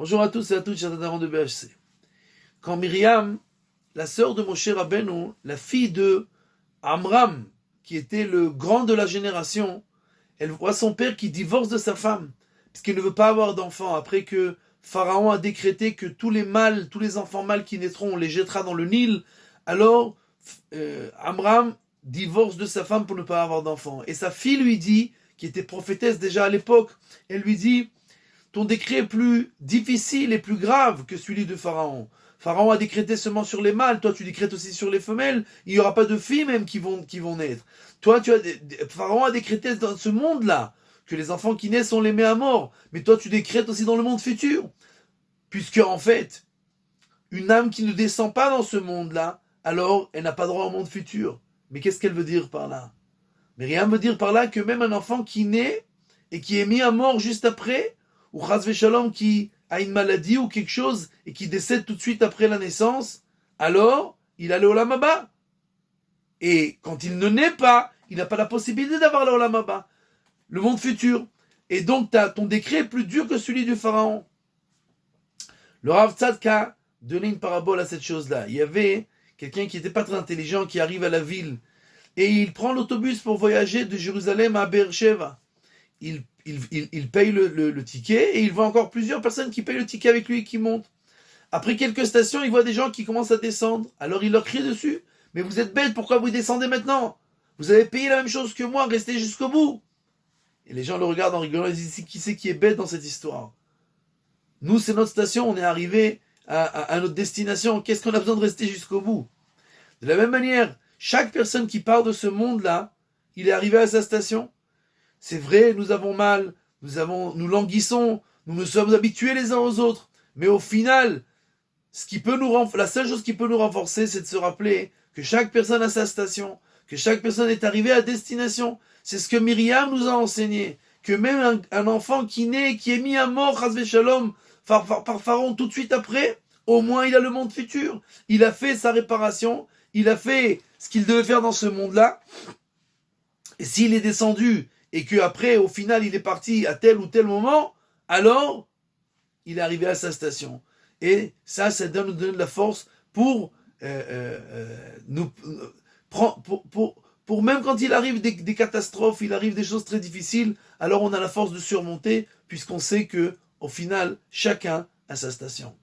Bonjour à tous et à toutes, chers adhérents de BHC. Quand Myriam, la sœur de Moshe Rabbeinu, la fille de Amram, qui était le grand de la génération, elle voit son père qui divorce de sa femme, puisqu'il ne veut pas avoir d'enfants, après que Pharaon a décrété que tous les enfants mâles qui naîtront, on les jettera dans le Nil. Alors Amram divorce de sa femme pour ne pas avoir d'enfants. Et sa fille lui dit, qui était prophétesse déjà à l'époque, elle lui dit: ton décret est plus difficile et plus grave que celui de Pharaon. Pharaon a décrété seulement sur les mâles, toi tu décrètes aussi sur les femelles, il n'y aura pas de filles même qui vont naître. Toi, Pharaon a décrété dans ce monde-là que les enfants qui naissent, on les met à mort, mais toi tu décrètes aussi dans le monde futur. Puisque en fait, une âme qui ne descend pas dans ce monde-là, alors elle n'a pas droit au monde futur. Mais qu'est-ce qu'elle veut dire par là? Myriam veut dire par là que même un enfant qui naît et qui est mis à mort juste après, ou chas v'shalom qui a une maladie ou quelque chose et qui décède tout de suite après la naissance, alors il a le olam haba. Et quand il ne naît pas, il n'a pas la possibilité d'avoir le olam haba, le monde futur. Et donc ton décret est plus dur que celui du pharaon. Le Rav Tzadka a donné une parabole à cette chose-là. Il y avait quelqu'un qui n'était pas très intelligent qui arrive à la ville et il prend l'autobus pour voyager de Jérusalem à Beersheba. Il paye le ticket et il voit encore plusieurs personnes qui payent le ticket avec lui et qui montent. Après quelques stations, il voit des gens qui commencent à descendre. Alors il leur crie dessus: mais vous êtes bêtes, pourquoi vous descendez maintenant? Vous avez payé la même chose que moi, restez jusqu'au bout. Et les gens le regardent en rigolant et disent: qui c'est qui est bête dans cette histoire? Nous, c'est notre station, on est arrivé à notre destination, qu'est-ce qu'on a besoin de rester jusqu'au bout? De la même manière, chaque personne qui part de ce monde-là, il est arrivé à sa station. C'est vrai, nous avons mal, nous languissons, nous nous sommes habitués les uns aux autres. Mais au final, la seule chose qui peut nous renforcer, c'est de se rappeler que chaque personne a sa station, que chaque personne est arrivée à destination. C'est ce que Myriam nous a enseigné, que même un enfant qui naît, qui est mis à mort, chas v'shalom, par Pharaon tout de suite après, au moins il a le monde futur. Il a fait sa réparation, il a fait ce qu'il devait faire dans ce monde-là. Et s'il est descendu et qu'après, au final, il est parti à tel ou tel moment, alors, il est arrivé à sa station. Et ça nous donne de la force pour même quand il arrive des catastrophes, il arrive des choses très difficiles, alors on a la force de surmonter, puisqu'on sait que, au final, chacun a sa station.